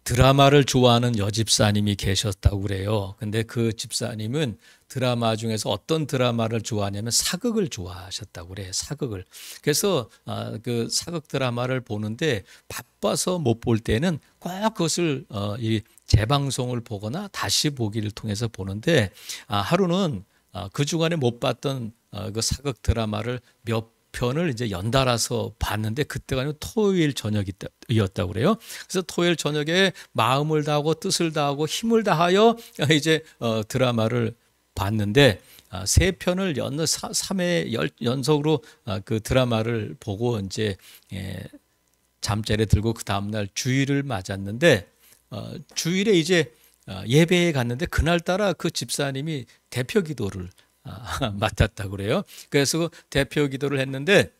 드라마를 좋아하는 여집사님이 계셨다고 그래요. 근데 그 집사님은 드라마 중에서 어떤 드라마를 좋아하냐면 사극을 좋아하셨다고 그래요. 사극을. 그래서 그 사극 드라마를 보는데 바빠서 못 볼 때는 꼭 그것을 이 재방송을 보거나 다시 보기를 통해서 보는데 하루는 그 주간에 못 봤던 그 사극 드라마를 몇 편을 이제 연달아서 봤는데 그때가 아니고 토요일 저녁이었다고 그래요. 그래서 토요일 저녁에 마음을 다하고 뜻을 다하고 힘을 다하여 이제 드라마를 봤는데 세 편을 3회 연속으로 그 드라마를 보고 이제 잠자리에 들고 그 다음날 주일을 맞았는데 주일에 이제 예배에 갔는데 그날따라 그 집사님이 대표 기도를 맡았다고 그래요. 그래서 그 대표 기도를 했는데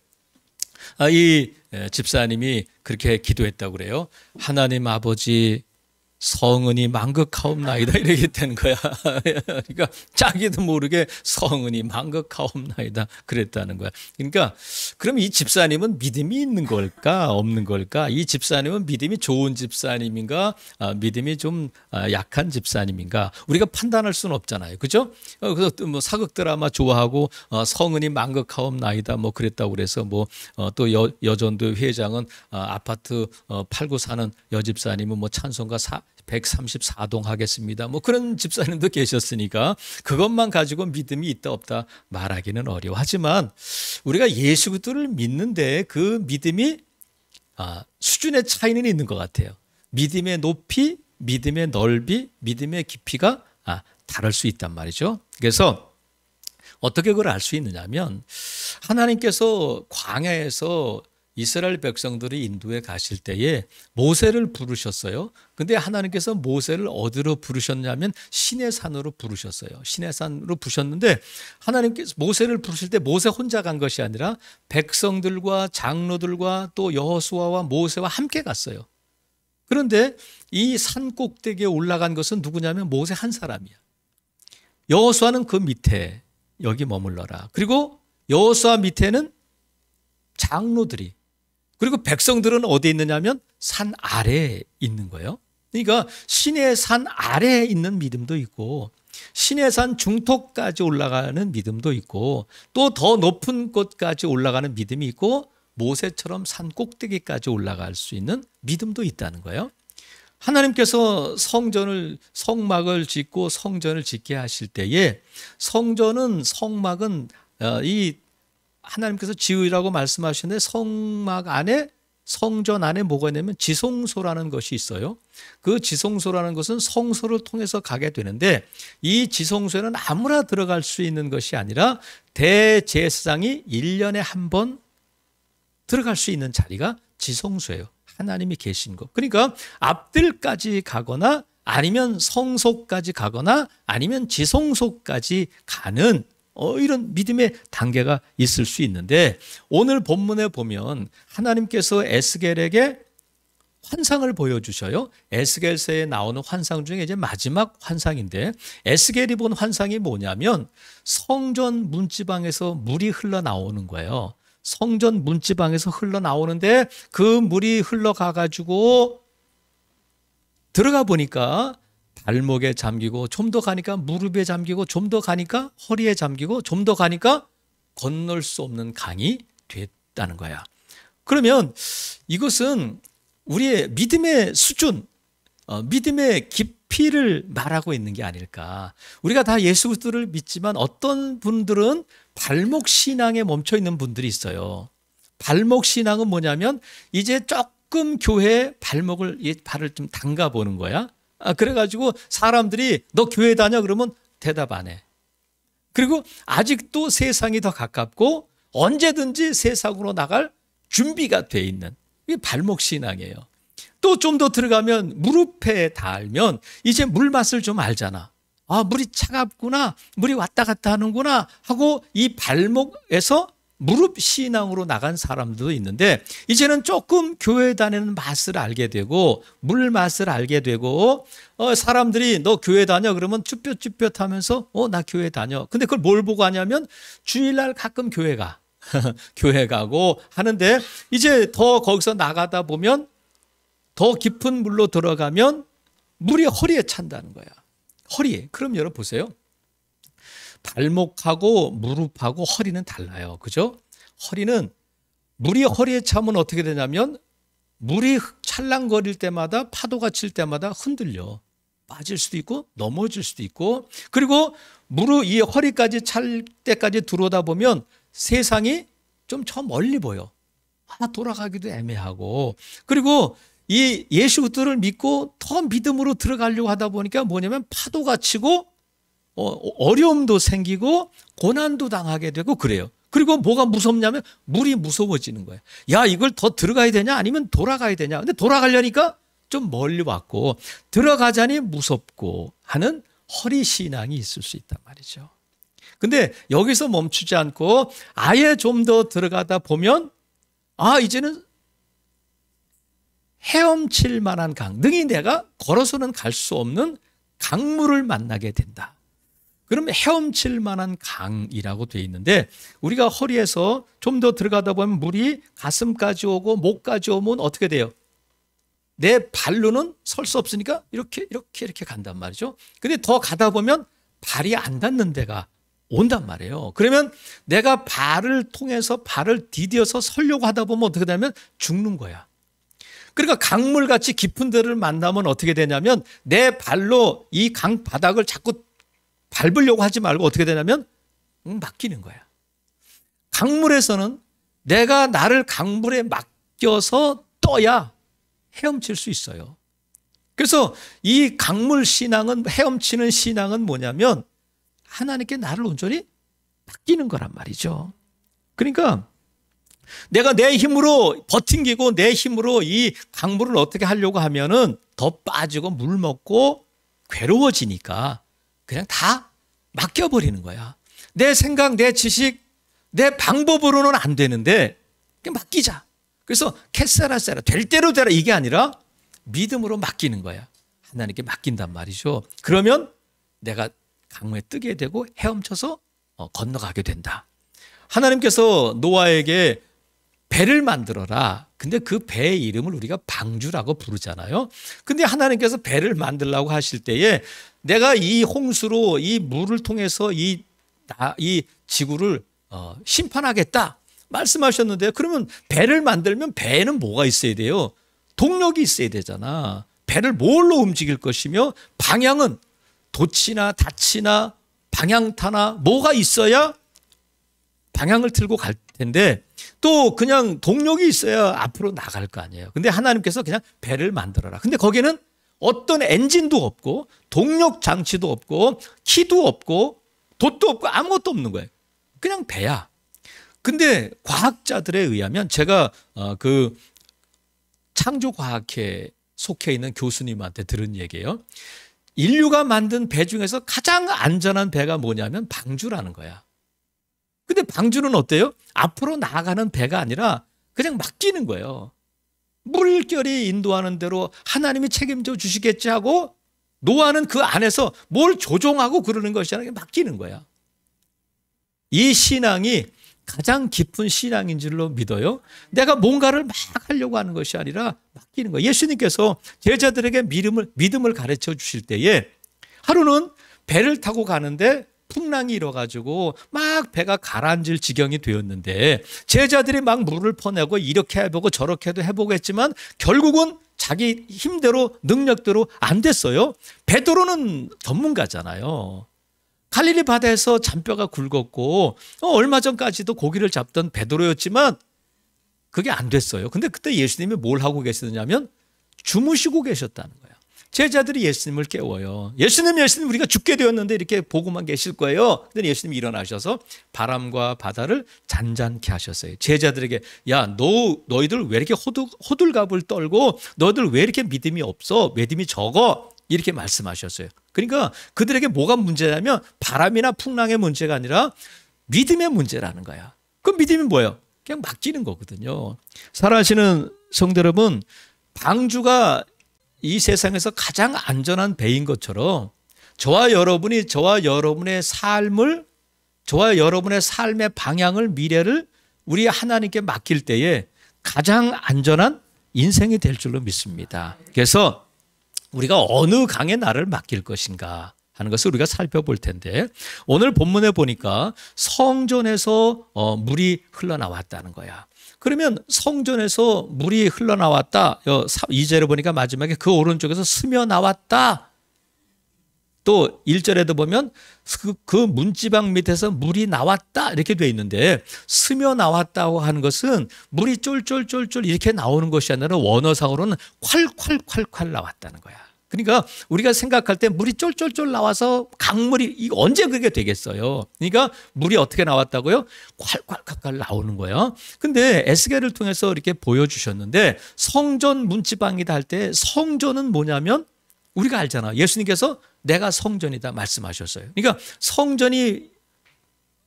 이 집사님이 그렇게 기도했다고 그래요. 하나님 아버지 성은이 만극하옵나이다 이렇게 된 거야. 그러니까 자기도 모르게 성은이 만극하옵나이다 그랬다는 거야. 그러니까 그럼 이 집사님은 믿음이 있는 걸까 없는 걸까? 이 집사님은 믿음이 좋은 집사님인가 믿음이 좀 약한 집사님인가? 우리가 판단할 수는 없잖아요. 그죠? 그래서 뭐 사극 드라마 좋아하고 성은이 만극하옵나이다 뭐 그랬다고 그래서 뭐 또 여전도 회장은 아파트 팔고 사는 여집사님은 뭐 찬송가 134동 하겠습니다. 뭐 그런 집사님도 계셨으니까 그것만 가지고 믿음이 있다 없다 말하기는 어려워. 하지만 우리가 예수 그리스도를 믿는데 그 믿음이 수준의 차이는 있는 것 같아요. 믿음의 높이, 믿음의 넓이, 믿음의 깊이가 다를 수 있단 말이죠. 그래서 어떻게 그걸 알 수 있느냐면 하나님께서 광야에서 이스라엘 백성들이 인도에 가실 때에 모세를 부르셨어요. 근데 하나님께서 모세를 어디로 부르셨냐면 시내산으로 부르셨어요. 시내산으로 부르셨는데 하나님께서 모세를 부르실 때 모세 혼자 간 것이 아니라 백성들과 장로들과 또 여호수아와 모세와 함께 갔어요. 그런데 이 산 꼭대기에 올라간 것은 누구냐면 모세 한 사람이야. 여호수아는 그 밑에 여기 머물러라. 그리고 여호수아 밑에는 장로들이 그리고 백성들은 어디에 있느냐면 산 아래에 있는 거예요. 그러니까 신의 산 아래에 있는 믿음도 있고 신의 산 중턱까지 올라가는 믿음도 있고 또 더 높은 곳까지 올라가는 믿음이 있고 모세처럼 산 꼭대기까지 올라갈 수 있는 믿음도 있다는 거예요. 하나님께서 성막을 짓고 성전을 짓게 하실 때에 성막은 이 하나님께서 지으라고 말씀하셨는데 성전 안에 뭐가 있냐면 지성소라는 것이 있어요. 그 지성소라는 것은 성소를 통해서 가게 되는데 이 지성소에는 아무나 들어갈 수 있는 것이 아니라 대제사장이 1년에 한 번 들어갈 수 있는 자리가 지성소예요. 하나님이 계신 것. 그러니까 앞뜰까지 가거나 아니면 성소까지 가거나 아니면 지성소까지 가는 이런 믿음의 단계가 있을 수 있는데 오늘 본문에 보면 하나님께서 에스겔에게 환상을 보여주셔요. 에스겔서에 나오는 환상 중에 이제 마지막 환상인데 에스겔이 본 환상이 뭐냐면 성전 문지방에서 물이 흘러나오는 거예요. 성전 문지방에서 흘러나오는데 그 물이 흘러가가지고 들어가 보니까 발목에 잠기고 좀 더 가니까 무릎에 잠기고 좀 더 가니까 허리에 잠기고 좀 더 가니까 건널 수 없는 강이 됐다는 거야. 그러면 이것은 우리의 믿음의 수준, 믿음의 깊이를 말하고 있는 게 아닐까. 우리가 다 예수 그리스도를 믿지만 어떤 분들은 발목 신앙에 멈춰 있는 분들이 있어요. 발목 신앙은 뭐냐면 이제 조금 교회에 발을 좀 담가 보는 거야. 그래가지고 사람들이 너 교회 다녀 그러면 대답 안 해. 그리고 아직도 세상이 더 가깝고 언제든지 세상으로 나갈 준비가 돼 있는 이게 발목 신앙이에요. 또 좀 더 들어가면 무릎에 닿으면 이제 물 맛을 좀 알잖아. 물이 차갑구나, 물이 왔다 갔다 하는구나 하고 이 발목에서 무릎 신앙으로 나간 사람도 있는데 이제는 조금 교회 다니는 맛을 알게 되고 물 맛을 알게 되고 사람들이 너 교회 다녀 그러면 쭈뼛쭈뼛 하면서 나 교회 다녀. 근데 그걸 뭘 보고 하냐면 주일날 가끔 교회 가. 교회 가고 하는데 이제 더 거기서 나가다 보면 더 깊은 물로 들어가면 물이 허리에 찬다는 거야. 허리에. 그럼 여러분 보세요. 발목하고 무릎하고 허리는 달라요. 그죠? 허리는 물이 허리에 차면 어떻게 되냐면 물이 찰랑거릴 때마다 파도가 칠 때마다 흔들려. 빠질 수도 있고 넘어질 수도 있고 그리고 무릎 이 허리까지 찰 때까지 들어오다 보면 세상이 좀 저 멀리 보여. 돌아가기도 애매하고 그리고 이 예수들을 믿고 더 믿음으로 들어가려고 하다 보니까 뭐냐면 파도가 치고 어려움도 생기고 고난도 당하게 되고 그래요. 그리고 뭐가 무섭냐면 물이 무서워지는 거예요. 야, 이걸 더 들어가야 되냐 아니면 돌아가야 되냐. 근데 돌아가려니까 좀 멀리 왔고 들어가자니 무섭고 하는 허리 신앙이 있을 수 있단 말이죠. 근데 여기서 멈추지 않고 아예 좀 더 들어가다 보면 이제는 헤엄칠 만한 강, 능히 내가 걸어서는 갈 수 없는 강물을 만나게 된다. 그러면 헤엄칠 만한 강이라고 되어 있는데 우리가 허리에서 좀 더 들어가다 보면 물이 가슴까지 오고 목까지 오면 어떻게 돼요? 내 발로는 설 수 없으니까 이렇게 간단 말이죠. 근데 더 가다 보면 발이 안 닿는 데가 온단 말이에요. 그러면 내가 발을 통해서 발을 디뎌서 서려고 하다 보면 어떻게 되냐면 죽는 거야. 그러니까 강물같이 깊은 데를 만나면 어떻게 되냐면 내 발로 이 강 바닥을 자꾸 밟으려고 하지 말고 어떻게 되냐면 맡기는 거야. 강물에서는 내가 나를 강물에 맡겨서 떠야 헤엄칠 수 있어요. 그래서 이 강물 신앙은 헤엄치는 신앙은 뭐냐면 하나님께 나를 온전히 맡기는 거란 말이죠. 그러니까 내가 내 힘으로 버팅기고 내 힘으로 이 강물을 어떻게 하려고 하면은 더 빠지고 물 먹고 괴로워지니까 그냥 다 맡겨버리는 거야. 내 생각, 내 지식, 내 방법으로는 안 되는데 그냥 맡기자. 그래서 캐세라세라 될 대로 되라 이게 아니라 믿음으로 맡기는 거야. 하나님께 맡긴단 말이죠. 그러면 내가 강물에 뜨게 되고 헤엄쳐서 건너가게 된다. 하나님께서 노아에게 배를 만들어라. 근데 그 배의 이름을 우리가 방주라고 부르잖아요. 근데 하나님께서 배를 만들라고 하실 때에 내가 이 홍수로 이 물을 통해서 이 지구를 심판하겠다 말씀하셨는데 그러면 배를 만들면 배에는 뭐가 있어야 돼요? 동력이 있어야 되잖아. 배를 뭘로 움직일 것이며 방향은 돛이나 닻이나 방향타나 뭐가 있어야 방향을 틀고 갈 텐데 또 그냥 동력이 있어야 앞으로 나갈 거 아니에요. 근데 하나님께서 그냥 배를 만들어라. 근데 거기는 어떤 엔진도 없고 동력 장치도 없고 키도 없고 돛도 없고 아무것도 없는 거예요. 그냥 배야. 근데 과학자들에 의하면 제가 그 창조과학회에 속해 있는 교수님한테 들은 얘기예요. 인류가 만든 배 중에서 가장 안전한 배가 뭐냐면 방주라는 거야. 근데 방주는 어때요? 앞으로 나아가는 배가 아니라 그냥 맡기는 거예요. 물결이 인도하는 대로 하나님이 책임져 주시겠지 하고 노아는 그 안에서 뭘 조종하고 그러는 것이 아니라 맡기는 거야. 이 신앙이 가장 깊은 신앙인 줄로 믿어요. 내가 뭔가를 막 하려고 하는 것이 아니라 맡기는 거예요. 예수님께서 제자들에게 믿음을 가르쳐 주실 때에 하루는 배를 타고 가는데 풍랑이 일어가지고 막 배가 가라앉을 지경이 되었는데 제자들이 막 물을 퍼내고 이렇게 해보고 저렇게도 해보고 했지만 결국은 자기 힘대로 능력대로 안 됐어요. 베드로는 전문가잖아요. 갈릴리 바다에서 잔뼈가 굵었고 얼마 전까지도 고기를 잡던 베드로였지만 그게 안 됐어요. 근데 그때 예수님이 뭘 하고 계시느냐면 주무시고 계셨다는 거예요. 제자들이 예수님을 깨워요. 예수님 우리가 죽게 되었는데 이렇게 보고만 계실 거예요. 근데 예수님이 일어나셔서 바람과 바다를 잔잔케 하셨어요. 제자들에게 야, 너희들 왜 이렇게 호들갑을 떨고 너희들 왜 이렇게 믿음이 없어? 믿음이 적어? 이렇게 말씀하셨어요. 그러니까 그들에게 뭐가 문제냐면 바람이나 풍랑의 문제가 아니라 믿음의 문제라는 거야. 그 믿음이 뭐예요? 그냥 맡기는 거거든요. 사랑하시는 성도 여러분, 방주가 이 세상에서 가장 안전한 배인 것처럼 저와 여러분의 삶의 방향을 미래를 우리 하나님께 맡길 때에 가장 안전한 인생이 될 줄로 믿습니다. 그래서 우리가 어느 강에 나를 맡길 것인가 하는 것을 우리가 살펴볼 텐데, 오늘 본문에 보니까 성전에서 물이 흘러나왔다는 거야. 그러면 성전에서 물이 흘러나왔다. 2절에 보니까 마지막에 그 오른쪽에서 스며 나왔다. 또 1절에도 보면 그 문지방 밑에서 물이 나왔다 이렇게 돼 있는데, 스며 나왔다고 하는 것은 물이 쫄쫄쫄쫄 이렇게 나오는 것이 아니라 원어상으로는 콸콸콸콸 나왔다는 거야. 그러니까 우리가 생각할 때 물이 쫄쫄쫄 나와서 강물이 이거 언제 그게 되겠어요. 그러니까 물이 어떻게 나왔다고요? 콸콸콸콸 나오는 거예요. 근데 에스겔을 통해서 이렇게 보여주셨는데, 성전 문지방이다 할 때 성전은 뭐냐면 우리가 알잖아. 예수님께서 내가 성전이다 말씀하셨어요. 그러니까 성전이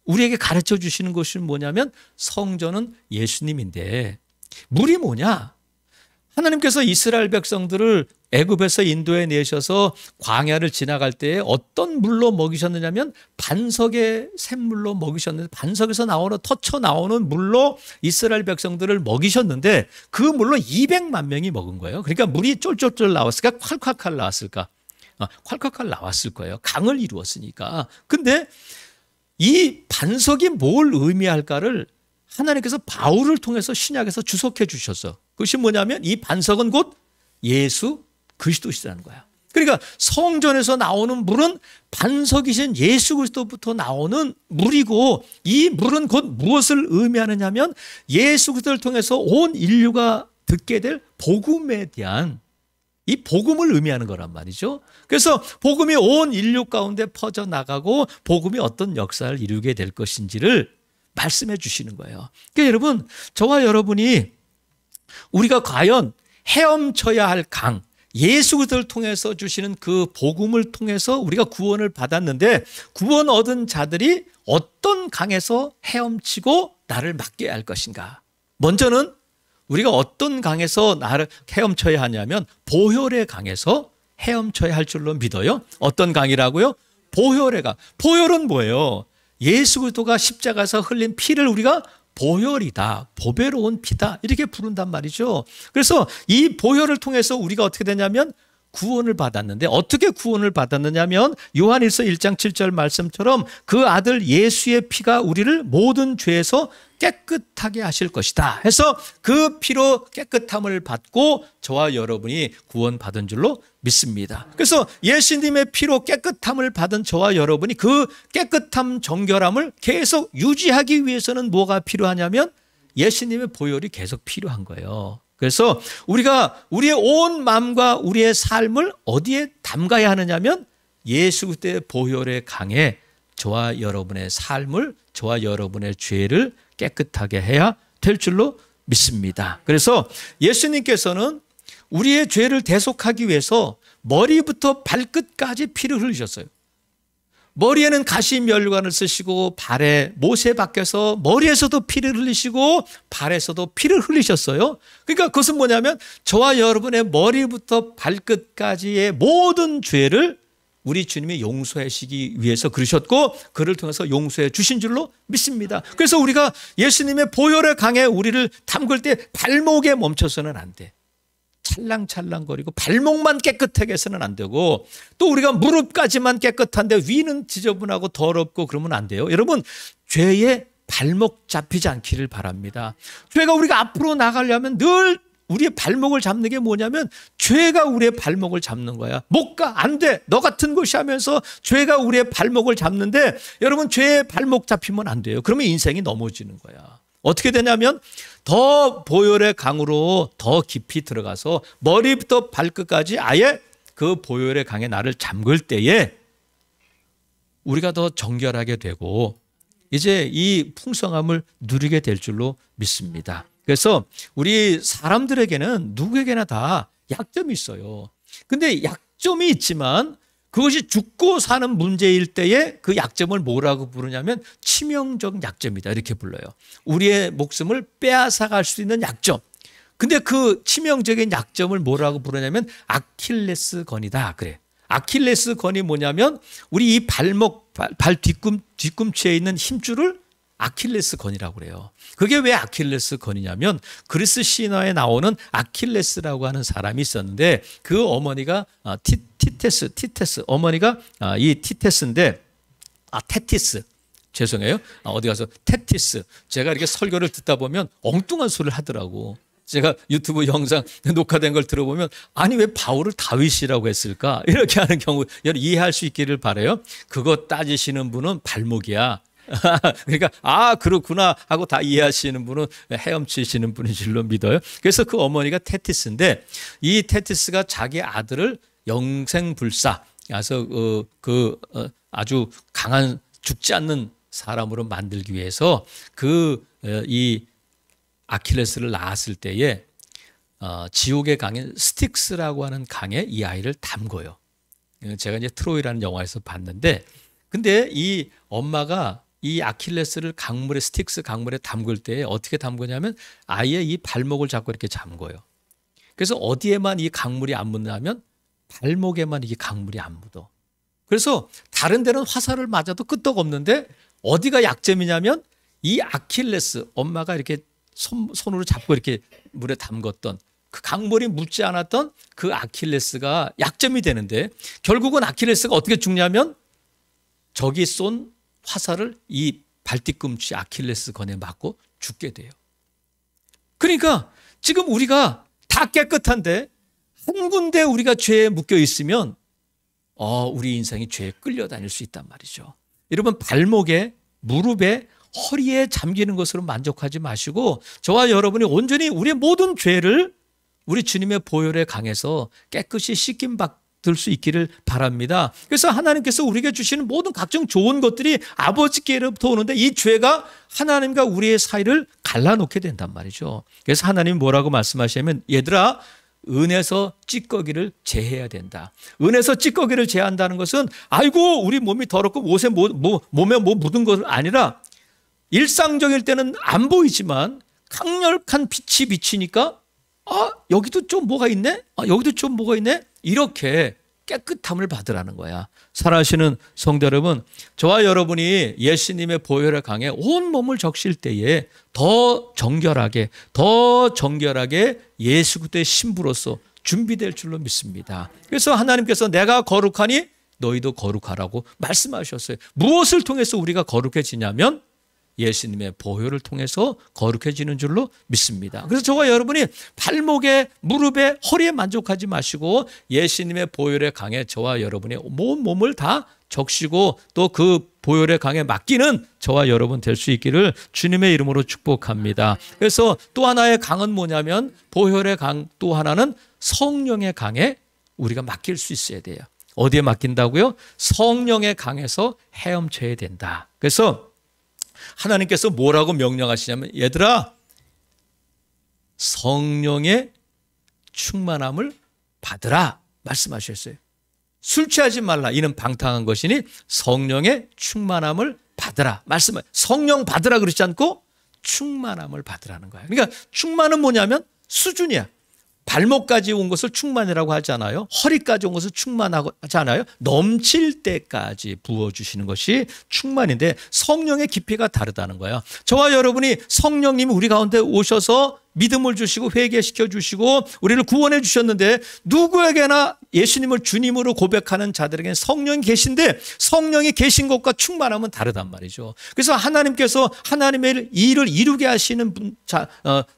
우리에게 가르쳐 주시는 것이 뭐냐면 성전은 예수님인데, 물이 뭐냐? 하나님께서 이스라엘 백성들을 애굽에서 인도에 내셔서 광야를 지나갈 때 어떤 물로 먹이셨느냐면 반석의 샘물로 먹이셨는데, 반석에서 나오는 터쳐 나오는 물로 이스라엘 백성들을 먹이셨는데 그 물로 200만 명이 먹은 거예요. 그러니까 물이 쫄쫄쫄 나왔을까? 콸콸콸 나왔을까? 콸콸콸 나왔을 거예요. 강을 이루었으니까. 근데 이 반석이 뭘 의미할까를 하나님께서 바울을 통해서 신약에서 주석해 주셨어. 그것이 뭐냐면 이 반석은 곧 예수 그리스도시라는 거야. 그러니까 성전에서 나오는 물은 반석이신 예수 그리스도부터 나오는 물이고, 이 물은 곧 무엇을 의미하느냐면 예수 그리스도를 통해서 온 인류가 듣게 될 복음에 대한 이 복음을 의미하는 거란 말이죠. 그래서 복음이 온 인류 가운데 퍼져나가고 복음이 어떤 역사를 이루게 될 것인지를 말씀해 주시는 거예요. 그러니까 여러분, 저와 여러분이 우리가 과연 헤엄쳐야 할 강, 예수 그리스도를 통해서 주시는 그 복음을 통해서 우리가 구원을 받았는데, 구원 얻은 자들이 어떤 강에서 헤엄치고 나를 맡겨야 할 것인가. 먼저는 우리가 어떤 강에서 나를 헤엄쳐야 하냐면 보혈의 강에서 헤엄쳐야 할 줄로 믿어요. 어떤 강이라고요? 보혈의 강. 보혈은 뭐예요? 예수 그리스도가 십자가에서 흘린 피를 우리가 보혈이다, 보배로운 피다 이렇게 부른단 말이죠. 그래서 이 보혈을 통해서 우리가 어떻게 되냐면 구원을 받았는데, 어떻게 구원을 받았느냐면 요한일서 1장 7절 말씀처럼 그 아들 예수의 피가 우리를 모든 죄에서 깨끗하게 하실 것이다 해서 그 피로 깨끗함을 받고 저와 여러분이 구원받은 줄로 믿습니다. 그래서 예수님의 피로 깨끗함을 받은 저와 여러분이 그 깨끗함, 정결함을 계속 유지하기 위해서는 뭐가 필요하냐면 예수님의 보혈이 계속 필요한 거예요. 그래서 우리가 우리의 온 마음과 우리의 삶을 어디에 담가야 하느냐면 예수 그리스도의 보혈의 강에 저와 여러분의 삶을, 저와 여러분의 죄를 깨끗하게 해야 될 줄로 믿습니다. 그래서 예수님께서는 우리의 죄를 대속하기 위해서 머리부터 발끝까지 피를 흘리셨어요. 머리에는 가시면류관을 쓰시고 발에 못에 박혀서 머리에서도 피를 흘리시고 발에서도 피를 흘리셨어요. 그러니까 그것은 뭐냐면 저와 여러분의 머리부터 발끝까지의 모든 죄를 우리 주님이 용서하시기 위해서 그러셨고, 그를 통해서 용서해 주신 줄로 믿습니다. 그래서 우리가 예수님의 보혈의 강에 우리를 담글 때 발목에 멈춰서는 안 돼. 찰랑찰랑거리고 발목만 깨끗하게 해서는 안 되고, 또 우리가 무릎까지만 깨끗한데 위는 지저분하고 더럽고 그러면 안 돼요. 여러분, 죄에 발목 잡히지 않기를 바랍니다. 죄가 우리가 앞으로 나가려면 늘 우리의 발목을 잡는 게 뭐냐면 죄가 우리의 발목을 잡는 거야. 못 가, 안 돼, 너 같은 것이 하면서 죄가 우리의 발목을 잡는데, 여러분 죄의 발목 잡히면 안 돼요. 그러면 인생이 넘어지는 거야. 어떻게 되냐면 더 보혈의 강으로 더 깊이 들어가서 머리부터 발끝까지 아예 그 보혈의 강에 나를 잠글 때에 우리가 더 정결하게 되고 이제 이 풍성함을 누리게 될 줄로 믿습니다. 그래서 우리 사람들에게는 누구에게나 다 약점이 있어요. 근데 약점이 있지만 그것이 죽고 사는 문제일 때에 그 약점을 뭐라고 부르냐면 치명적 약점이다 이렇게 불러요. 우리의 목숨을 빼앗아갈 수 있는 약점. 근데 그 치명적인 약점을 뭐라고 부르냐면 아킬레스건이다 그래. 아킬레스건이 뭐냐면 우리 이 발목, 발 뒤꿈치에 있는 힘줄을 아킬레스 건이라고 그래요. 그게 왜 아킬레스 건이냐면 그리스 신화에 나오는 아킬레스라고 하는 사람이 있었는데 그 어머니가 티테스 어머니가 이 티테스인데 테티스 죄송해요. 어디 가서 테티스 제가 이렇게 설교를 듣다 보면 엉뚱한 소리를 하더라고. 제가 유튜브 영상 녹화된 걸 들어보면 아니 왜 바울을 다윗이라고 했을까 이렇게 하는 경우 여러분 이해할 수 있기를 바라요. 그거 따지시는 분은 발목이야. 그러니까 그렇구나 하고 다 이해하시는 분은 헤엄치시는 분인 줄로 믿어요. 그래서 그 어머니가 테티스인데 이 테티스가 자기 아들을 영생불사 그래서 아주 강한 죽지 않는 사람으로 만들기 위해서 이 아킬레스를 낳았을 때에 지옥의 강인 스틱스라고 하는 강에 이 아이를 담궈요. 제가 이제 트로이라는 영화에서 봤는데 근데 이 엄마가 이 아킬레스를 스틱스 강물에 담글 때 어떻게 담그냐면 아이의 이 발목을 잡고 이렇게 잠궈요. 그래서 어디에만 이 강물이 안 묻냐면 발목에만 이게 강물이 안 묻어. 그래서 다른 데는 화살을 맞아도 끄떡없는데 어디가 약점이냐면 이 아킬레스 엄마가 이렇게 손으로 잡고 이렇게 물에 담궜던 그 강물이 묻지 않았던 그 아킬레스가 약점이 되는데 결국은 아킬레스가 어떻게 죽냐면 저기 쏜 화살을 이 발뒤꿈치 아킬레스 건에 맞고 죽게 돼요. 그러니까 지금 우리가 다 깨끗한데 한 군데 우리가 죄에 묶여 있으면 우리 인생이 죄에 끌려다닐 수 있단 말이죠. 여러분 발목에 무릎에 허리에 잠기는 것으로 만족하지 마시고 저와 여러분이 온전히 우리의 모든 죄를 우리 주님의 보혈의 강에서 깨끗이 씻김 받을 수 있기를 바랍니다. 그래서 하나님께서 우리에게 주시는 모든 각종 좋은 것들이 아버지께로부터 오는데 이 죄가 하나님과 우리의 사이를 갈라놓게 된단 말이죠. 그래서 하나님 뭐라고 말씀하시냐면 얘들아 은에서 찌꺼기를 제해야 된다. 은에서 찌꺼기를 제한다는 것은 아이고 우리 몸이 더럽고 옷에 몸에 묻은 것이 아니라 일상적일 때는 안 보이지만 강력한 빛이 비치니까 여기도 좀 뭐가 있네? 여기도 좀 뭐가 있네? 이렇게 깨끗함을 받으라는 거야. 사랑하시는 성도 여러분, 저와 여러분이 예수님의 보혈의 강에 온 몸을 적실 때에 더 정결하게 예수 그리스도의 신부로서 준비될 줄로 믿습니다. 그래서 하나님께서 내가 거룩하니 너희도 거룩하라고 말씀하셨어요. 무엇을 통해서 우리가 거룩해지냐면 예수님의 보혈을 통해서 거룩해지는 줄로 믿습니다. 그래서 저와 여러분이 발목에 무릎에 허리에 만족하지 마시고 예수님의 보혈의 강에 저와 여러분의 온 몸을 다 적시고 또 그 보혈의 강에 맡기는 저와 여러분 될 수 있기를 주님의 이름으로 축복합니다. 그래서 또 하나의 강은 뭐냐면 보혈의 강 또 하나는 성령의 강에 우리가 맡길 수 있어야 돼요. 어디에 맡긴다고요? 성령의 강에서 헤엄쳐야 된다. 그래서 하나님께서 뭐라고 명령하시냐면 얘들아 성령의 충만함을 받으라 말씀하셨어요. 술 취하지 말라 이는 방탕한 것이니 성령의 충만함을 받으라 말씀을 성령 받으라 그러지 않고 충만함을 받으라는 거예요. 그러니까 충만은 뭐냐면 수준이야. 발목까지 온 것을 충만이라고 하지 않아요. 허리까지 온 것을 충만하지 않아요. 넘칠 때까지 부어주시는 것이 충만인데 성령의 깊이가 다르다는 거예요. 저와 여러분이 성령님이 우리 가운데 오셔서 믿음을 주시고 회개시켜 주시고 우리를 구원해 주셨는데 누구에게나 예수님을 주님으로 고백하는 자들에게는 성령이 계신데 성령이 계신 것과 충만함은 다르단 말이죠. 그래서 하나님께서 하나님의 일을 이루게 하시는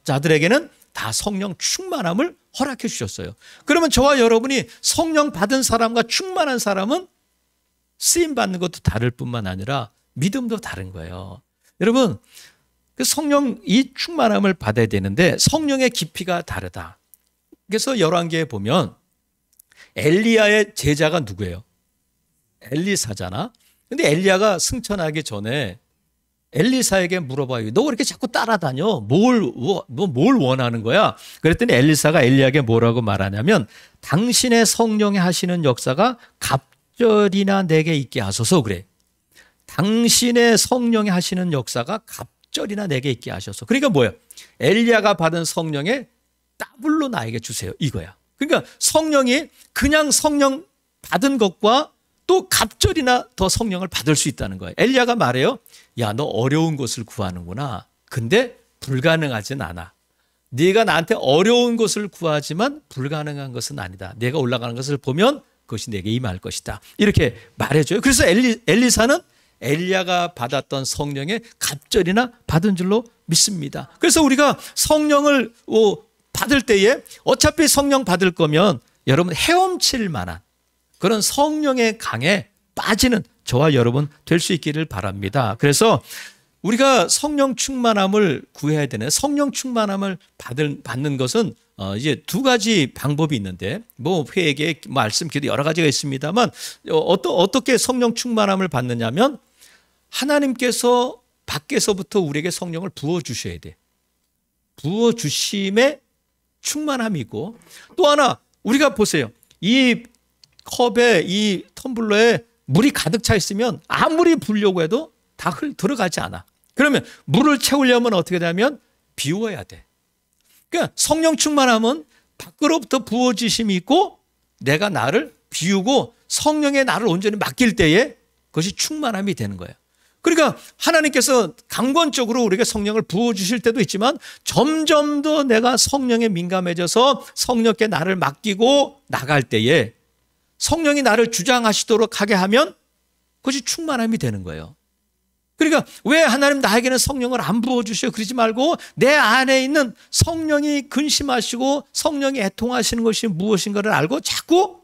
자들에게는 다 성령 충만함을 허락해 주셨어요. 그러면 저와 여러분이 성령 받은 사람과 충만한 사람은 쓰임 받는 것도 다를 뿐만 아니라 믿음도 다른 거예요. 여러분 그 성령 이 충만함을 받아야 되는데 성령의 깊이가 다르다. 그래서 열왕기에 보면 엘리야의 제자가 누구예요? 엘리사잖아. 근데 엘리야가 승천하기 전에 엘리사에게 물어봐요. 너 왜 이렇게 자꾸 따라다녀? 뭘 원하는 거야? 그랬더니 엘리사가 엘리야에게 뭐라고 말하냐면 당신의 성령이 하시는 역사가 갑절이나 내게 있게 하소서 그래. 당신의 성령이 하시는 역사가 갑절이나 내게 있게 하셔서. 그러니까 뭐예요? 엘리야가 받은 성령의 더블로 나에게 주세요. 이거야. 그러니까 성령이 그냥 성령 받은 것과 또 갑절이나 더 성령을 받을 수 있다는 거예요. 엘리야가 말해요. 야, 너 어려운 것을 구하는구나. 근데 불가능하진 않아. 네가 나한테 어려운 것을 구하지만 불가능한 것은 아니다. 내가 올라가는 것을 보면 그것이 내게 임할 것이다. 이렇게 말해줘요. 그래서 엘리사는 엘리야가 받았던 성령의 갑절이나 받은 줄로 믿습니다. 그래서 우리가 성령을 받을 때에 어차피 성령 받을 거면 여러분 헤엄칠 만한 그런 성령의 강에 빠지는 저와 여러분 될 수 있기를 바랍니다. 그래서 우리가 성령 충만함을 구해야 되는 성령 충만함을 받는 것은 이제 두 가지 방법이 있는데 뭐 회개, 말씀, 기도 여러 가지가 있습니다만 어떻게 성령 충만함을 받느냐면 하나님께서 밖에서부터 우리에게 성령을 부어주셔야 돼. 부어주심에 충만함이고 또 하나 우리가 보세요. 이 컵에 이 텀블러에 물이 가득 차 있으면 아무리 부으려고 해도 다 들어가지 않아. 그러면 물을 채우려면 어떻게 되냐면 비워야 돼. 그러니까 성령 충만함은 밖으로부터 부어지심이 있고 내가 나를 비우고 성령의 나를 온전히 맡길 때에 그것이 충만함이 되는 거예요. 그러니까 하나님께서 강권적으로 우리에게 성령을 부어주실 때도 있지만 점점 더 내가 성령에 민감해져서 성령께 나를 맡기고 나갈 때에 성령이 나를 주장하시도록 하게 하면 그것이 충만함이 되는 거예요. 그러니까 왜 하나님 나에게는 성령을 안 부어주셔 그러지 말고 내 안에 있는 성령이 근심하시고 성령이 애통하시는 것이 무엇인가를 알고 자꾸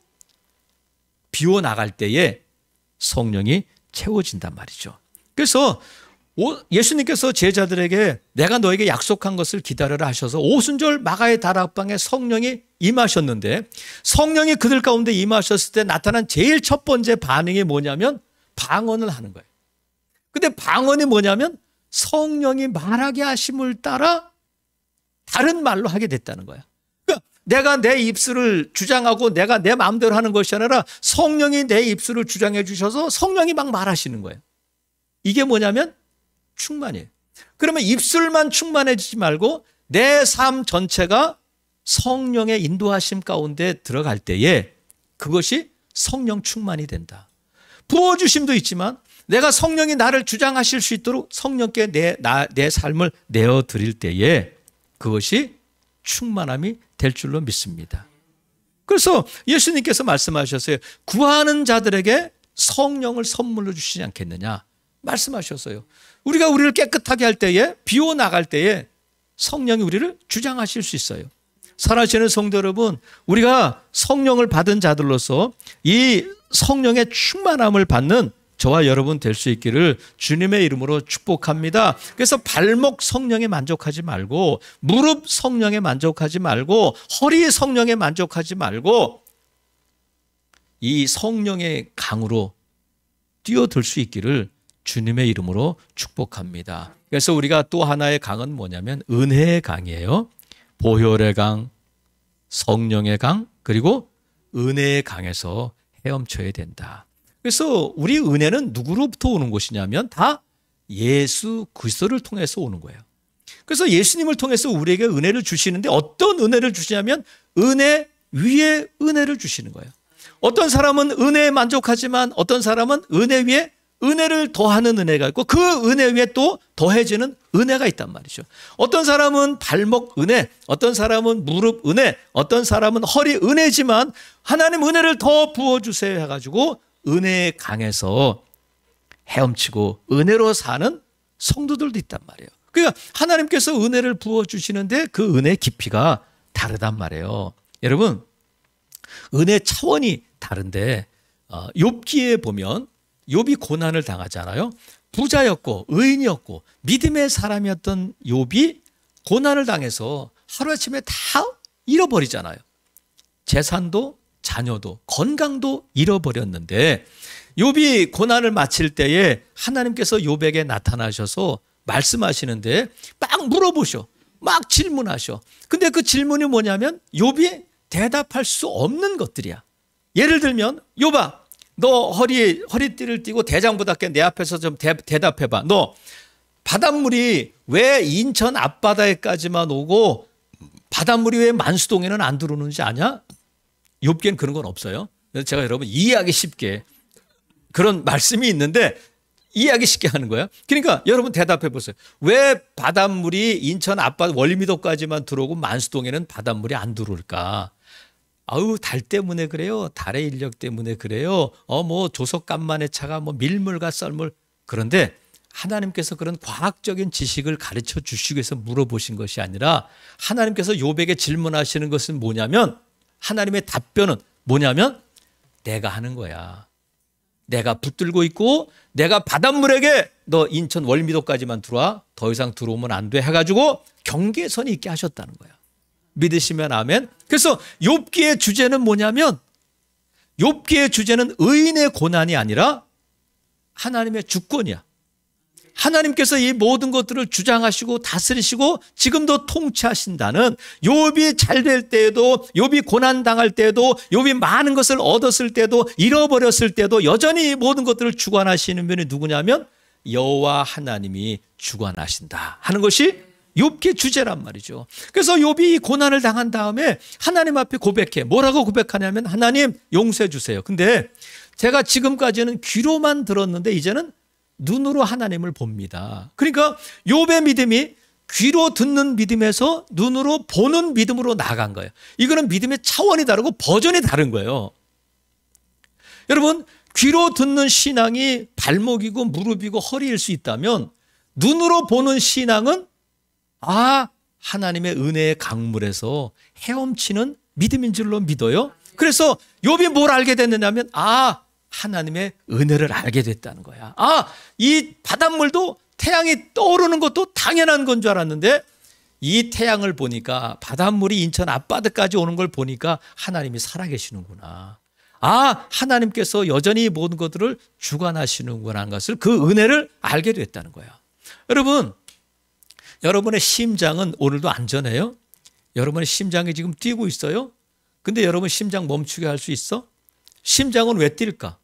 비워나갈 때에 성령이 채워진단 말이죠. 그래서 예수님께서 제자들에게 내가 너에게 약속한 것을 기다려라 하셔서 오순절 마가의 다락방에 성령이 임하셨는데 성령이 그들 가운데 임하셨을 때 나타난 제일 첫 번째 반응이 뭐냐면 방언을 하는 거예요. 근데 방언이 뭐냐면 성령이 말하게 하심을 따라 다른 말로 하게 됐다는 거야. 그러니까 내가 내 입술을 주장하고 내가 내 마음대로 하는 것이 아니라 성령이 내 입술을 주장해 주셔서 성령이 막 말하시는 거예요. 이게 뭐냐면 충만이에요. 그러면 입술만 충만해지지 말고 내 삶 전체가 성령의 인도하심 가운데 들어갈 때에 그것이 성령 충만이 된다. 부어주심도 있지만 내가 성령이 나를 주장하실 수 있도록 성령께 내 삶을 내어드릴 때에 그것이 충만함이 될 줄로 믿습니다. 그래서 예수님께서 말씀하셨어요. 구하는 자들에게 성령을 선물로 주시지 않겠느냐 말씀하셨어요. 우리가 우리를 깨끗하게 할 때에 비워 나갈 때에 성령이 우리를 주장하실 수 있어요. 사랑하시는 성도 여러분, 우리가 성령을 받은 자들로서 이 성령의 충만함을 받는 저와 여러분 될 수 있기를 주님의 이름으로 축복합니다. 그래서 발목 성령에 만족하지 말고 무릎 성령에 만족하지 말고 허리 성령에 만족하지 말고 이 성령의 강으로 뛰어들 수 있기를 주님의 이름으로 축복합니다. 그래서 우리가 또 하나의 강은 뭐냐면 은혜의 강이에요. 보혈의 강, 성령의 강, 그리고 은혜의 강에서 헤엄쳐야 된다. 그래서 우리 은혜는 누구로부터 오는 것이냐면 다 예수 그리스도를 통해서 오는 거예요. 그래서 예수님을 통해서 우리에게 은혜를 주시는데 어떤 은혜를 주시냐면 은혜 위에 은혜를 주시는 거예요. 어떤 사람은 은혜에 만족하지만 어떤 사람은 은혜 위에 은혜를 더하는 은혜가 있고 그 은혜 위에 또 더해지는 은혜가 있단 말이죠. 어떤 사람은 발목 은혜, 어떤 사람은 무릎 은혜, 어떤 사람은 허리 은혜지만 하나님 은혜를 더 부어주세요 해가지고 은혜의 강에서 헤엄치고 은혜로 사는 성도들도 있단 말이에요. 그러니까 하나님께서 은혜를 부어주시는데 그 은혜의 깊이가 다르단 말이에요. 여러분 은혜 차원이 다른데 욥기에 보면 욥이 고난을 당하잖아요. 부자였고 의인이었고 믿음의 사람이었던 욥이 고난을 당해서 하루아침에 다 잃어버리잖아요. 재산도 자녀도 건강도 잃어버렸는데 욥이 고난을 마칠 때에 하나님께서 욥에게 나타나셔서 말씀하시는데 막 물어보셔. 막 질문하셔. 근데 그 질문이 뭐냐면 욥이 대답할 수 없는 것들이야. 예를 들면 욥아 너 허리띠를 띠고 대장부답게 내 앞에서 좀 대답해봐. 너 바닷물이 왜 인천 앞바다에까지만 오고 바닷물이 왜 만수동에는 안 들어오는지 아냐? 욥기엔 그런 건 없어요. 그래서 제가 여러분 이해하기 쉽게 그런 말씀이 있는데 이해하기 쉽게 하는 거야. 그러니까 여러분 대답해 보세요. 왜 바닷물이 인천 앞바다 월미도까지만 들어오고 만수동에는 바닷물이 안 들어올까? 아우, 달 때문에 그래요. 달의 인력 때문에 그래요. 뭐 조석간만의 차가 뭐 밀물과 썰물. 그런데 하나님께서 그런 과학적인 지식을 가르쳐 주시기 위해서 물어보신 것이 아니라 하나님께서 욥에게 질문하시는 것은 뭐냐면, 하나님의 답변은 뭐냐면 내가 하는 거야. 내가 붙들고 있고 내가 바닷물에게 너 인천 월미도까지만 들어와. 더 이상 들어오면 안 돼 해가지고 경계선이 있게 하셨다는 거야. 믿으시면 아멘. 그래서 욥기의 주제는 뭐냐면, 욥기의 주제는 의인의 고난이 아니라 하나님의 주권이야. 하나님께서 이 모든 것들을 주장하시고 다스리시고 지금도 통치하신다는, 욥이 잘 될 때에도, 욥이 고난 당할 때에도, 욥이 많은 것을 얻었을 때도, 잃어버렸을 때도 여전히 이 모든 것들을 주관하시는 분이 누구냐면 여호와 하나님이 주관하신다 하는 것이 욥기의 주제란 말이죠. 그래서 욥이 이 고난을 당한 다음에 하나님 앞에 고백해. 뭐라고 고백하냐면, 하나님 용서해 주세요. 근데 제가 지금까지는 귀로만 들었는데 이제는 눈으로 하나님을 봅니다. 그러니까 욥의 믿음이 귀로 듣는 믿음에서 눈으로 보는 믿음으로 나아간 거예요. 이거는 믿음의 차원이 다르고 버전이 다른 거예요. 여러분, 귀로 듣는 신앙이 발목이고 무릎이고 허리일 수 있다면, 눈으로 보는 신앙은 하나님의 은혜의 강물에서 헤엄치는 믿음인 줄로 믿어요. 그래서 욥이 뭘 알게 됐느냐면, 하나님의 은혜를 알게 됐다는 거야. 이 바닷물도 태양이 떠오르는 것도 당연한 건 줄 알았는데, 이 태양을 보니까, 바닷물이 인천 앞바다까지 오는 걸 보니까 하나님이 살아계시는구나. 하나님께서 여전히 모든 것들을 주관하시는구나 하는 것을, 그 은혜를 알게 됐다는 거야. 여러분, 여러분의 심장은 오늘도 안전해요? 여러분의 심장이 지금 뛰고 있어요? 근데 여러분 심장 멈추게 할 수 있어? 심장은 왜 뛸까?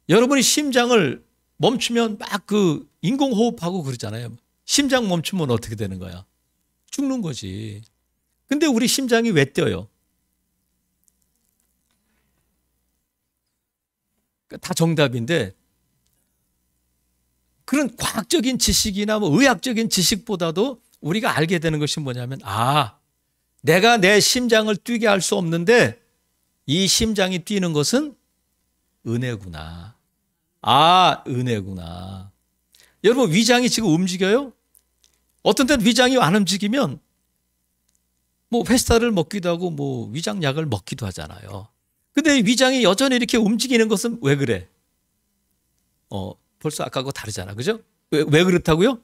여러분이 심장을 멈추면 막 그 인공호흡하고 그러잖아요. 심장 멈추면 어떻게 되는 거야? 죽는 거지. 근데 우리 심장이 왜 뛰어요? 다 정답인데, 그런 과학적인 지식이나 뭐 의학적인 지식보다도 우리가 알게 되는 것이 뭐냐면, 내가 내 심장을 뛰게 할 수 없는데 이 심장이 뛰는 것은 은혜구나. 은혜구나. 여러분, 위장이 지금 움직여요? 어떤 때는 위장이 안 움직이면 뭐 페스타를 먹기도 하고 뭐 위장약을 먹기도 하잖아요. 근데 위장이 여전히 이렇게 움직이는 것은 왜 그래? 벌써 아까하고 다르잖아. 그죠? 왜 그렇다고요?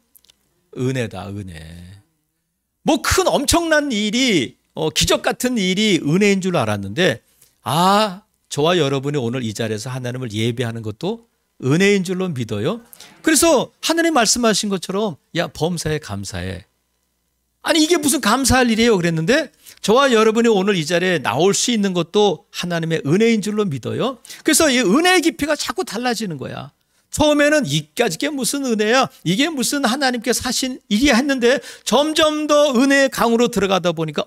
은혜다, 은혜. 뭐 큰 엄청난 일이, 기적 같은 일이 은혜인 줄 알았는데, 저와 여러분이 오늘 이 자리에서 하나님을 예배하는 것도 은혜인 줄로 믿어요. 그래서 하나님 말씀하신 것처럼, 야, 범사에 감사해. 아니, 이게 무슨 감사할 일이에요? 그랬는데, 저와 여러분이 오늘 이 자리에 나올 수 있는 것도 하나님의 은혜인 줄로 믿어요. 그래서 이 은혜의 깊이가 자꾸 달라지는 거야. 처음에는 이게 무슨 은혜야? 이게 무슨 하나님께서 하신 일이야 했는데, 점점 더 은혜의 강으로 들어가다 보니까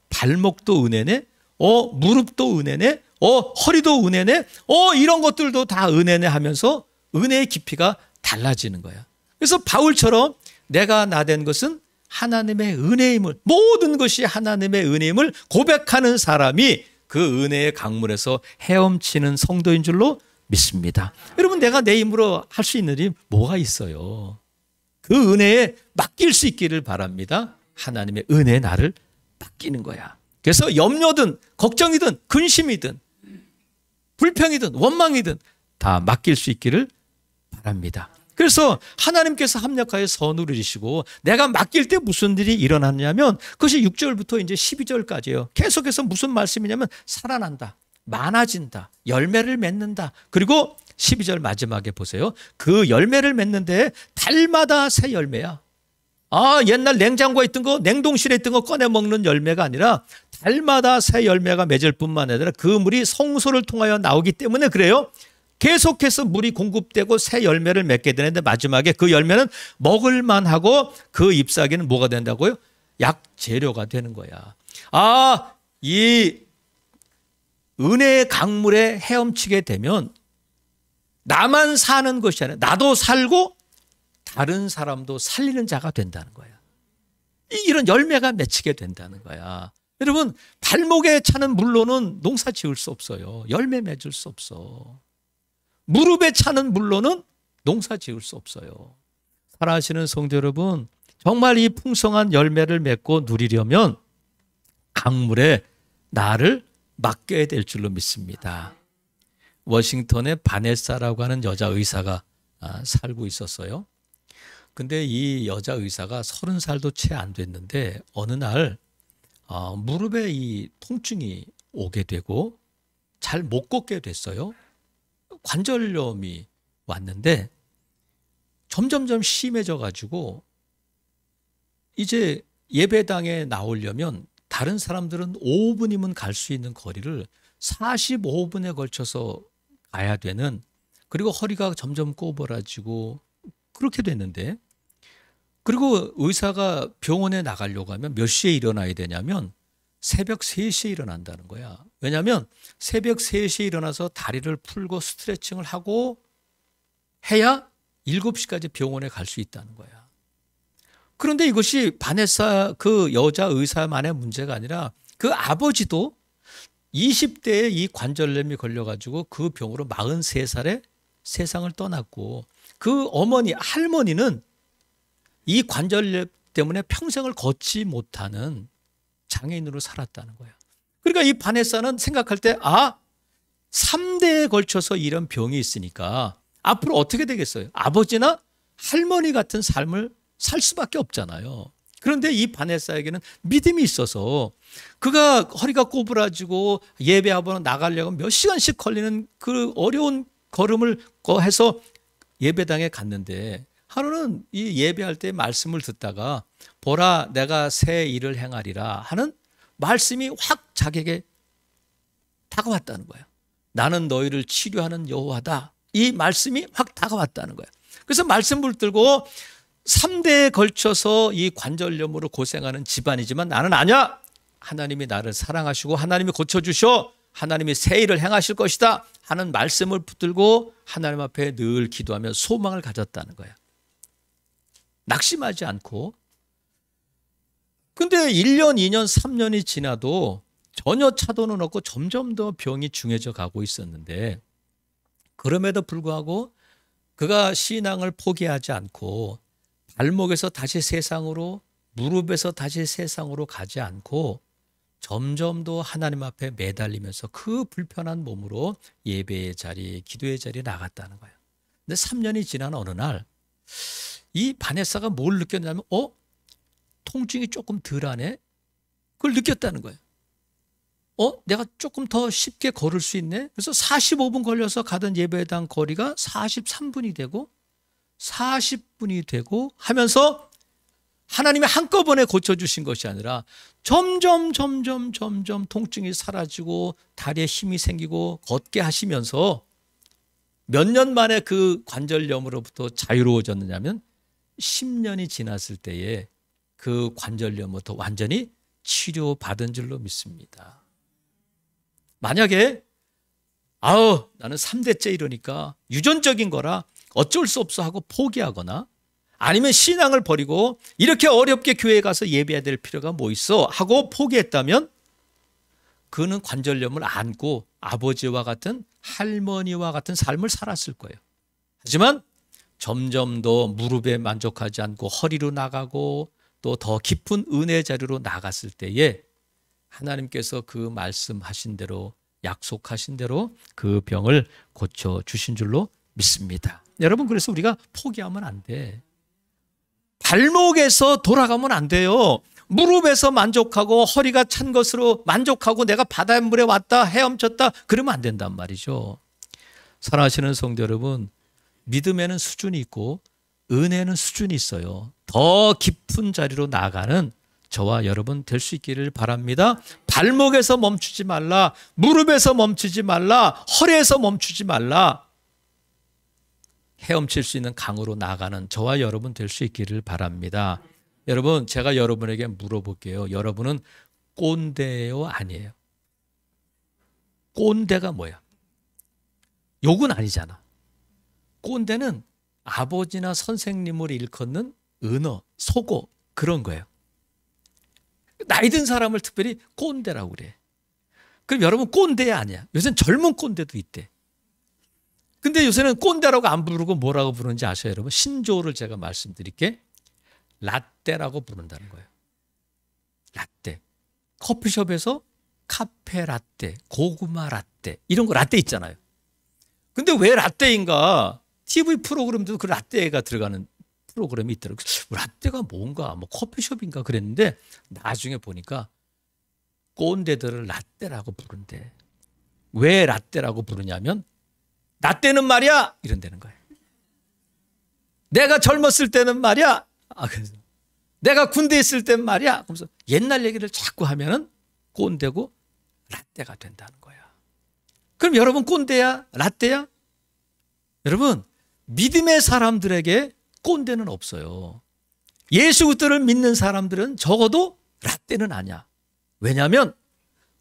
발목도 은혜네, 무릎도 은혜네, 허리도 은혜네, 이런 것들도 다 은혜네 하면서 은혜의 깊이가 달라지는 거야. 그래서 바울처럼 내가 나된 것은 하나님의 은혜임을, 모든 것이 하나님의 은혜임을 고백하는 사람이 그 은혜의 강물에서 헤엄치는 성도인 줄로 믿습니다. 여러분, 내가 내 힘으로 할 수 있는 일이 뭐가 있어요? 그 은혜에 맡길 수 있기를 바랍니다. 하나님의 은혜에 나를 맡기는 거야. 그래서 염려든 걱정이든 근심이든 불평이든 원망이든 다 맡길 수 있기를 바랍니다. 그래서 하나님께서 합력하여 선을 이루시고, 내가 맡길 때 무슨 일이 일어났냐면, 그것이 6절부터 이제 12절까지예요. 계속해서 무슨 말씀이냐면, 살아난다, 많아진다, 열매를 맺는다. 그리고 12절 마지막에 보세요. 그 열매를 맺는데 달마다 새 열매야. 옛날 냉장고에 있던 거, 냉동실에 있던 거 꺼내 먹는 열매가 아니라 달마다 새 열매가 맺을 뿐만 아니라 그 물이 성소를 통하여 나오기 때문에 그래요. 계속해서 물이 공급되고 새 열매를 맺게 되는데, 마지막에 그 열매는 먹을만하고 그 잎사귀는 뭐가 된다고요? 약재료가 되는 거야. 이 은혜의 강물에 헤엄치게 되면 나만 사는 것이 아니라 나도 살고 다른 사람도 살리는 자가 된다는 거야. 이런 열매가 맺히게 된다는 거야. 여러분, 발목에 차는 물로는 농사 지을 수 없어요. 열매 맺을 수 없어. 무릎에 차는 물로는 농사 지을 수 없어요. 살아가시는 성도 여러분, 정말 이 풍성한 열매를 맺고 누리려면 강물에 나를 맡겨야 될 줄로 믿습니다. 워싱턴에 바네사라고 하는 여자 의사가 살고 있었어요. 근데 이 여자 의사가 30살도 채 안 됐는데 어느 날 무릎에 이 통증이 오게 되고 잘 못 걷게 됐어요. 관절염이 왔는데 점점점 심해져 가지고 이제 예배당에 나오려면 다른 사람들은 5분이면 갈 수 있는 거리를 45분에 걸쳐서 가야 되는, 그리고 허리가 점점 꼬부라지고 그렇게 됐는데, 그리고 의사가 병원에 나가려고 하면 몇 시에 일어나야 되냐면 새벽 3시에 일어난다는 거야. 왜냐하면 새벽 3시에 일어나서 다리를 풀고 스트레칭을 하고 해야 7시까지 병원에 갈 수 있다는 거야. 그런데 이것이 바네사 그 여자 의사만의 문제가 아니라 그 아버지도 20대에 이 관절염이 걸려가지고 그 병으로 43살에 세상을 떠났고, 그 어머니, 할머니는 이 관절염 때문에 평생을 걷지 못하는 장애인으로 살았다는 거야. 그러니까 이 바네사는 생각할 때 3대에 걸쳐서 이런 병이 있으니까 앞으로 어떻게 되겠어요? 아버지나 할머니 같은 삶을 살 수밖에 없잖아요. 그런데 이 바네사에게는 믿음이 있어서 그가 허리가 꼬부라지고 예배하러 나가려고 몇 시간씩 걸리는 그 어려운 걸음을 해서 예배당에 갔는데, 하루는 이 예배할 때 말씀을 듣다가 보라 내가 새 일을 행하리라 하는 말씀이 확 자기에게 다가왔다는 거예요. 나는 너희를 치료하는 여호와다. 이 말씀이 확 다가왔다는 거예요. 그래서 말씀을 들고 3대에 걸쳐서 이 관절염으로 고생하는 집안이지만 나는 아니야. 하나님이 나를 사랑하시고 하나님이 고쳐주셔. 하나님이 새 일을 행하실 것이다 하는 말씀을 붙들고 하나님 앞에 늘 기도하며 소망을 가졌다는 거야. 낙심하지 않고. 근데 1년, 2년, 3년이 지나도 전혀 차도는 없고 점점 더 병이 중해져 가고 있었는데, 그럼에도 불구하고 그가 신앙을 포기하지 않고 발목에서 다시 세상으로, 무릎에서 다시 세상으로 가지 않고 점점 더 하나님 앞에 매달리면서 그 불편한 몸으로 예배의 자리, 기도의 자리에 나갔다는 거예요. 근데 3년이 지난 어느 날 이 바네사가 뭘 느꼈냐면 통증이 조금 덜하네? 그걸 느꼈다는 거예요. 내가 조금 더 쉽게 걸을 수 있네? 그래서 45분 걸려서 가던 예배당 거리가 43분이 되고 40분이 되고 하면서 하나님이 한꺼번에 고쳐주신 것이 아니라 점점 통증이 사라지고 다리에 힘이 생기고 걷게 하시면서 몇 년 만에 그 관절염으로부터 자유로워졌느냐면 10년이 지났을 때에 그 관절염부터 완전히 치료받은 줄로 믿습니다. 만약에 나는 3대째 이러니까 유전적인 거라 어쩔 수 없어 하고 포기하거나, 아니면 신앙을 버리고 이렇게 어렵게 교회에 가서 예배해야 될 필요가 뭐 있어 하고 포기했다면 그는 관절염을 안고 아버지와 같은, 할머니와 같은 삶을 살았을 거예요. 하지만 점점 더 무릎에 만족하지 않고 허리로 나가고 또 더 깊은 은혜 자리로 나갔을 때에 하나님께서 그 말씀하신 대로, 약속하신 대로 그 병을 고쳐주신 줄로 믿습니다. 여러분, 그래서 우리가 포기하면 안 돼. 발목에서 돌아가면 안 돼요. 무릎에서 만족하고 허리가 찬 것으로 만족하고 내가 바닷물에 왔다 헤엄쳤다 그러면 안 된단 말이죠. 사랑하시는 성도 여러분, 믿음에는 수준이 있고 은혜는 수준이 있어요. 더 깊은 자리로 나아가는 저와 여러분 될 수 있기를 바랍니다. 발목에서 멈추지 말라. 무릎에서 멈추지 말라. 허리에서 멈추지 말라. 헤엄칠 수 있는 강으로 나아가는 저와 여러분 될 수 있기를 바랍니다. 여러분, 제가 여러분에게 물어볼게요. 여러분은 꼰대예요, 아니에요? 꼰대가 뭐야? 욕은 아니잖아. 꼰대는 아버지나 선생님을 일컫는 은어, 속어 그런 거예요. 나이 든 사람을 특별히 꼰대라고 그래. 그럼 여러분 꼰대 아니야. 요새는 젊은 꼰대도 있대. 근데 요새는 꼰대라고 안 부르고 뭐라고 부르는지 아셔요, 여러분? 신조어를 제가 말씀드릴게. 라떼라고 부른다는 거예요. 라떼. 커피숍에서 카페 라떼, 고구마 라떼 이런 거 라떼 있잖아요. 근데 왜 라떼인가? TV 프로그램도 그 라떼가 들어가는 프로그램이 있더라고요. 라떼가 뭔가 뭐 커피숍인가 그랬는데 나중에 보니까 꼰대들을 라떼라고 부른대. 왜 라떼라고 부르냐면 라떼는 말이야 이런다는 거예요. 내가 젊었을 때는 말이야. 그래서 내가 군대에 있을 땐 말이야. 그러면서 옛날 얘기를 자꾸 하면은 꼰대고 라떼가 된다는 거야. 그럼 여러분 꼰대야? 라떼야? 여러분 믿음의 사람들에게 꼰대는 없어요. 예수 그리스도를 믿는 사람들은 적어도 라떼는 아니야. 왜냐하면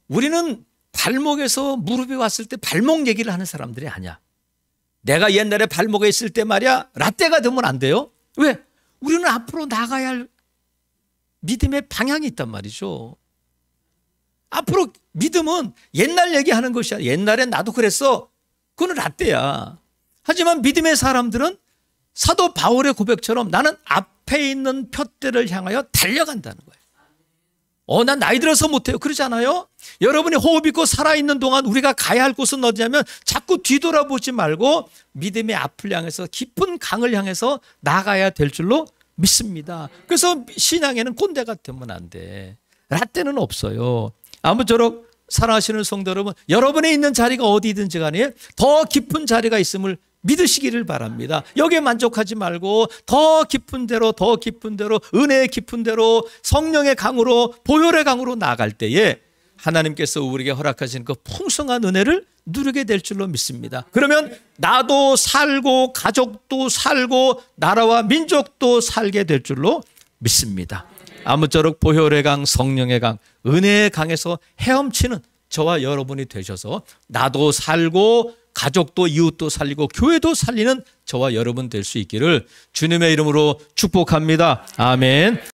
우리는 발목에서 무릎이 왔을 때 발목 얘기를 하는 사람들이 아니야. 내가 옛날에 발목에 있을 때 말이야 라떼가 되면 안 돼요. 왜? 우리는 앞으로 나가야 할 믿음의 방향이 있단 말이죠. 앞으로 믿음은 옛날 얘기하는 것이 아니야. 옛날엔 나도 그랬어. 그건 라떼야. 하지만 믿음의 사람들은 사도 바울의 고백처럼 나는 앞에 있는 푯대를 향하여 달려간다는 거예요. 난 나이 들어서 못해요. 그러잖아요. 여러분이 호흡 있고 살아있는 동안 우리가 가야 할 곳은 어디냐면 자꾸 뒤돌아보지 말고 믿음의 앞을 향해서 깊은 강을 향해서 나가야 될 줄로 믿습니다. 그래서 신앙에는 꼰대가 되면 안 돼. 라떼는 없어요. 아무쪼록 사랑하시는 성도 여러분, 여러분이 있는 자리가 어디든지 간에 더 깊은 자리가 있음을 믿으시기를 바랍니다. 여기에 만족하지 말고 더 깊은 데로 더 깊은 데로 은혜의 깊은 데로 성령의 강으로 보혈의 강으로 나아갈 때에 하나님께서 우리에게 허락하시는 그 풍성한 은혜를 누리게 될 줄로 믿습니다. 그러면 나도 살고 가족도 살고 나라와 민족도 살게 될 줄로 믿습니다. 아무쪼록 보혈의 강, 성령의 강, 은혜의 강에서 헤엄치는 저와 여러분이 되셔서 나도 살고 가족도 이웃도 살리고 교회도 살리는 저와 여러분 될 수 있기를 주님의 이름으로 축복합니다. 아멘.